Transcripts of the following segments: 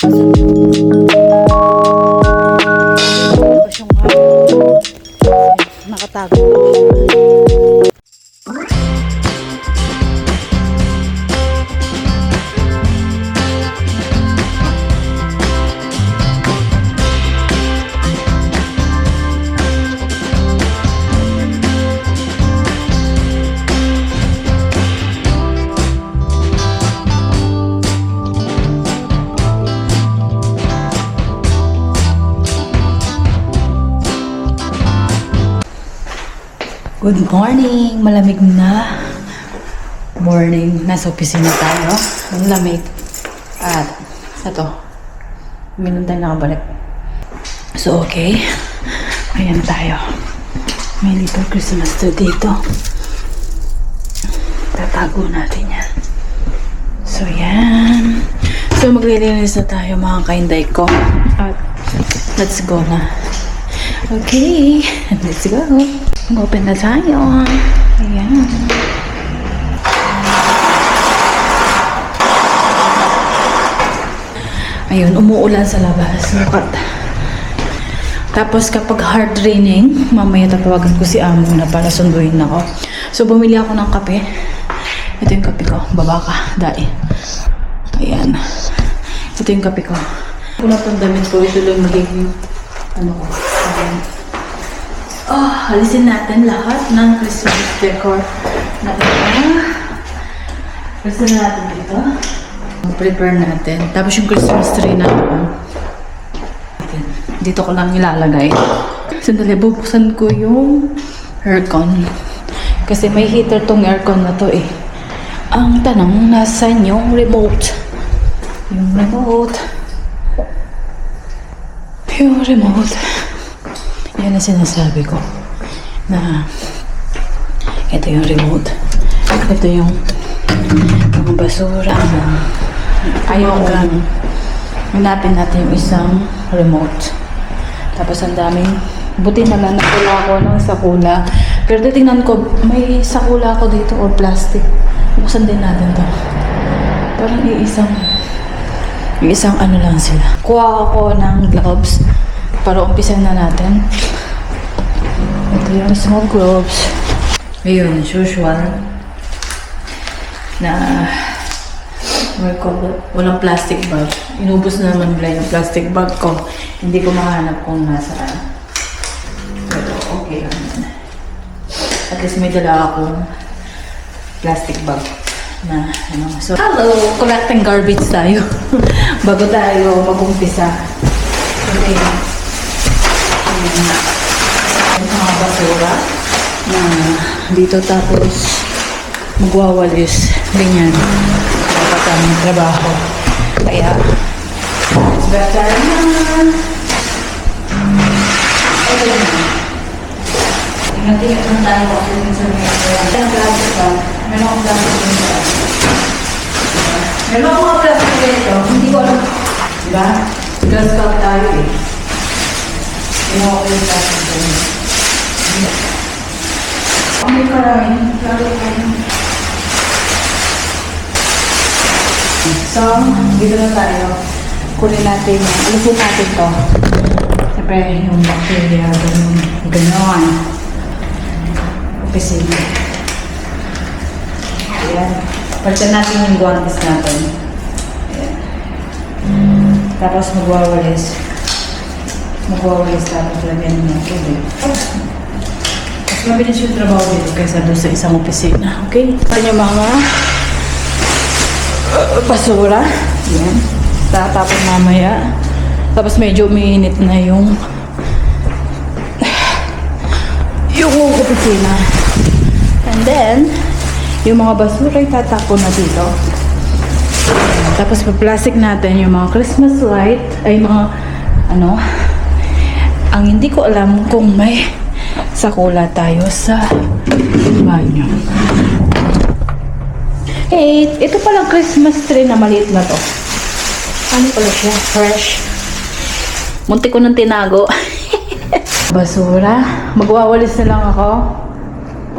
Tapos yung nakatago siya. Good morning! Malamig na morning. Nasa opisina tayo. Ang lamig. At ito. Minun tayo nakabalik. So, okay. Ayan tayo. May little Christmas tree dito. Tatago natin yan. So, yan. So, maglilinis na tayo mga kainday ko. At let's go na. Okay. Let's go. Mag-open na tayo. Ayan. Ayun, umuulan sa labas. Look. Tapos kapag hard raining, mamaya tatawagan ko si Amo na para sunduin ako. So, bumili ako ng kape. Ito yung kape ko. Baba ka. Dai. Ayan. Ito yung kape ko. Kung napandamit ko, ito lang magiging ano ko. Ayan. Alisin natin lahat ng Christmas decor na ito. Alisin natin dito. Prepare natin. Tapos yung Christmas tree na dito ko lang ilalagay. Sandali, bubuksan ko yung aircon. Kasi may heater tong aircon na to eh. Ang tanong, nasan yung remote? Yung remote. Yung remote. Yan ang sinasabi ko na ito yung remote. Ito yung mga basura. Ayaw kang hanapin natin yung isang remote. Tapos ang daming buti na lang nakula ako ng sakula. Pero titingnan ko, may sakula ako dito or plastic. Buksan din natin to. Parang iisang ano lang sila. Kuha ako ng gloves para umpisan na natin. Ito yung small gloves. Ayun, as usual. Na walang plastic bag. Inubos na naman nila yung plastic bag ko. Hindi ko mahanap kung nasaan. Pero okay lang yan. At least may dala akong plastic bag na ano. So, hello! Collecting garbage tayo. Bago tayo mag-umpisa. Okay. Ito mga basura na dito, tapos magwawalis ganyan dapat ang trabaho, kaya it's better na tingnan lang tayo kung sa mga plastic ba, meron akong plastic dito, meron akong plastic dito, hindi ko alam, diba? Girl Scout tayo eh. Ginawa ko yung plastic dito. Ang may karami, lalo ko. So, dito na tayo. Kunin natin, alisin natin to. Siyempre, yung bacteria, gano'n. Opisina. Ayan. Palitan natin yung guantes natin. Ayan. Tapos magwawalis. Tapos lagyan ng tubig. Mas mabilis yung trabaho dito kaysa doon sa isang opisina. Okay? Ito yung mga basura. Yan. Tatapon mamaya. Tapos medyo umiinit na yung opisina. And then, yung mga basura ay tatapon na dito. Tapos pa-plastic natin yung mga Christmas light. Ay mga, ano, ang hindi ko alam kung may sakula tayo sa banyo. Hey, ito palang Christmas tree na maliit na to. Ano pala siya? Fresh. Munti ko nang tinago. Basura. Magwawalis na lang ako.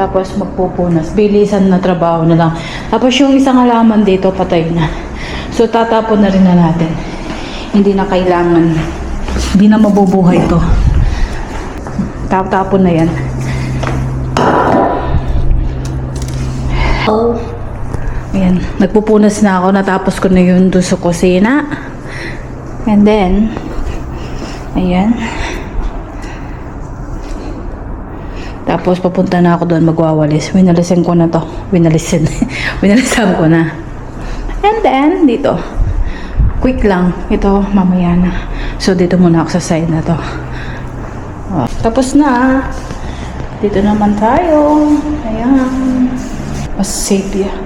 Tapos magpupunas. Bilisan na trabaho na lang. Tapos yung isang halaman dito, patay na. So tatapon na rin na natin. Hindi na kailangan. Hindi na mabubuhay to. Tapon na yan. Oh. Ayan. Nagpupunas na ako. Natapos ko na yun doon sa kusina. And then, ayan. Tapos papunta na ako doon magwawalis. Winalisin ko na to. Winalisin ko na. And then, dito. Quick lang. Ito, mamaya na. So, dito muna ako sa side na to. Oh, tapos na. Dito naman tayo. Ayan. Mas safe yan.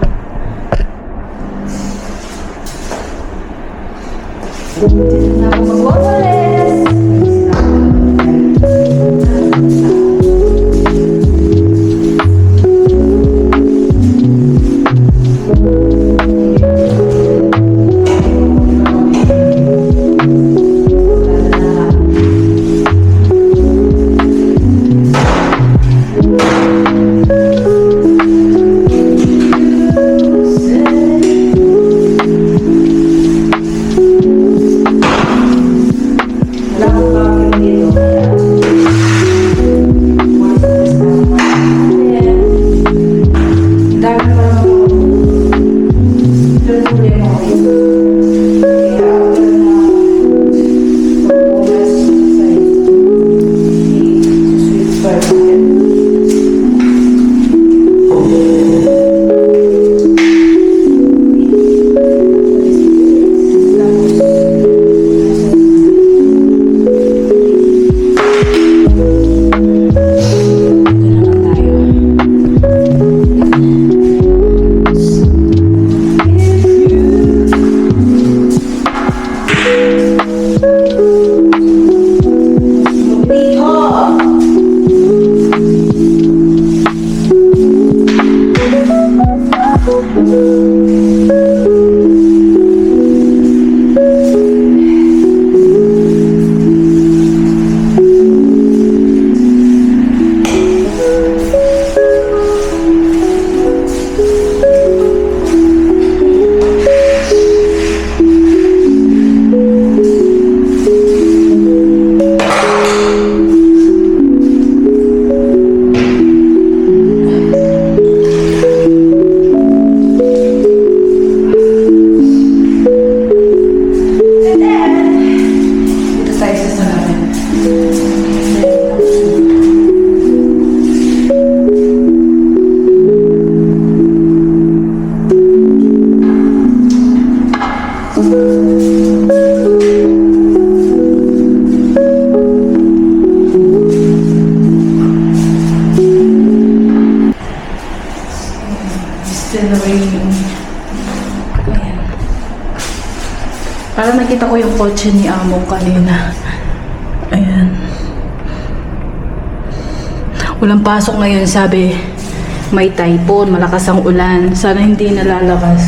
Dito na ako magwawalis. Still raining. Ayan. Parang nakita ko yung kotse ni Among kanina. Ayan. Walang pasok ngayon, sabi. May typhoon, malakas ang ulan. Sana hindi nalalakas.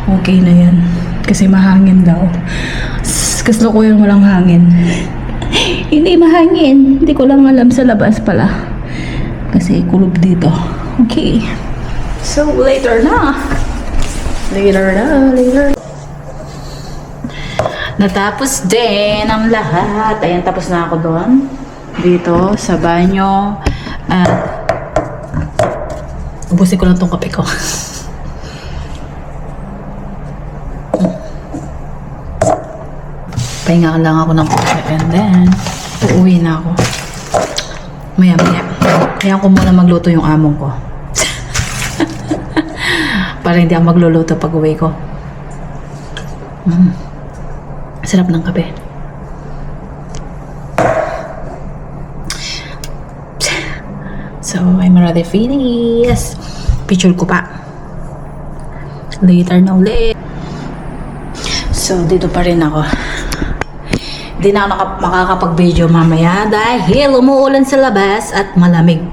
Okay na yan. Kasi mahangin daw. Kaslo ko yung walang hangin. Hindi mahangin. Hindi ko lang alam sa labas pala. Kasi kulob dito. Okay. So, later na. Later. Natapos din ang lahat. Ayan, tapos na ako doon. Dito, sa banyo. Ubusin ko lang tong kape ko. Pahinga lang ako ng kape. And then, uuwi na ako. Maya. Kaya ko muna magluto yung among ko. Para hindi ako magluluto pag uwi ko. Sarap ng kape. So, I'm already finished. Picture ko pa. Later na ulit. So, dito pa rin ako. Hindi na ako makakapag-video mamaya dahil umuulan sa labas at malamig.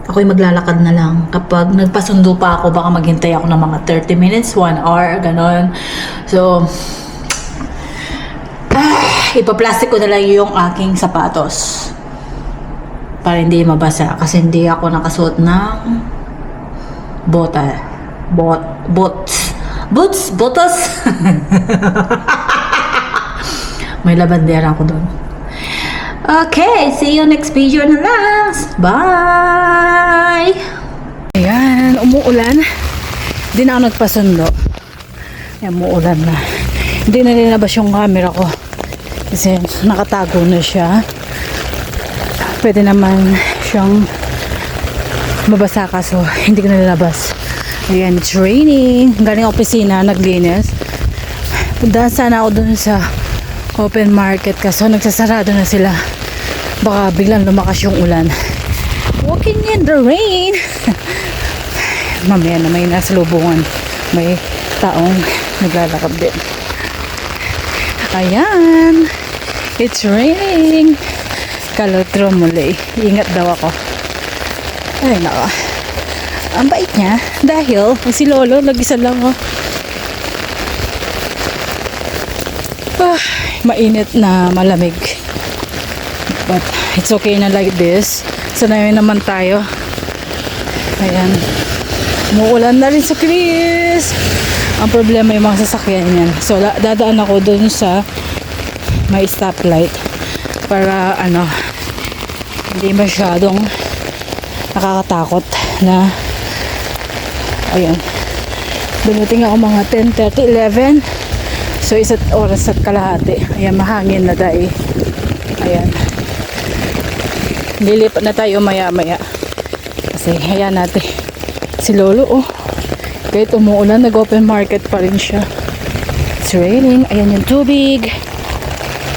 Ako'y maglalakad na lang. Kapag nagpasundo pa ako, baka maghintay ako ng mga 30 minutes, 1 hour, ganon. So, ipaplastic ko na lang yung aking sapatos. Para hindi mabasa. Kasi hindi ako nakasuot ng botas. May labandera ako doon. Okay, see you next video na lang. Bye! Ayan, umuulan. Hindi na ako nagpasundo. Ayan, umuulan na. Hindi na nilabas yung camera ko. Kasi nakatago na siya. Pwede naman siyang mabasa kaso hindi ko nilabas. Ayan, it's raining. Galing opisina, naglinis. Punta sana ako dun sa open market kaso nagsasarado na sila. Baka biglang lumakas yung ulan. Walking in the rain. Mamaya na may nasa lubungan. May taong naglalakad din. Ayan. It's raining. Kalotro muli. Ingat daw ako. Ay nako. Ang bait niya. Dahil si Lolo nag-isa lang oh. Mainit na malamig. But it's okay na like this. Sanayin naman tayo. Ayan. Umuulan na rin sa Chris. Ang problema yung mga sasakyan yan. So dadaan ako dun sa may stoplight para ano hindi masyadong nakakatakot na ayan. Dumating ako mga 10:30, 11. So isa't oras at kalahati. Ayan, mahangin na dahil. Ayan. Lilipat na tayo maya maya. Kasi ayan natin. Si Lolo oh. Kahit umuulan, nag-open market pa rin siya. It's raining. Ayan yung tubig.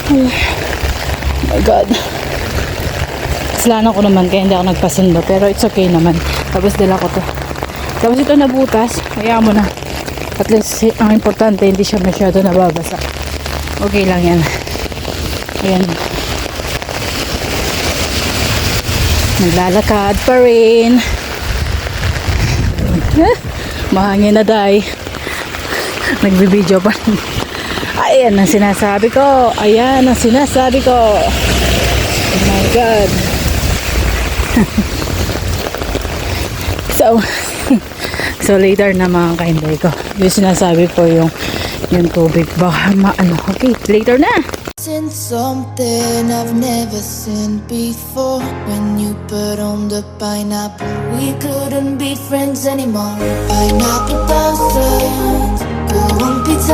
Oh my God. Kasalanan ko naman kaya hindi ako nagpasundo. Pero it's okay naman. Tapos dala ko to. Tapos ito nabutas. Hayaan mo na. At least, ang importante, hindi siya masyado nababasa. Okay lang yan. Ayan. Naglalakad pa rin. Mahangin na dahi. Nagbibideo pa rin. Ayan ang sinasabi ko. Ayan ang sinasabi ko. Oh my God. So later na mga kainday ko. Yung sinasabi ko yung tubig. Baka maano. Okay, later na. Seen something I've never seen before. When you put on the pineapple, we couldn't be friends anymore. Pineapple blossoms, go on pizza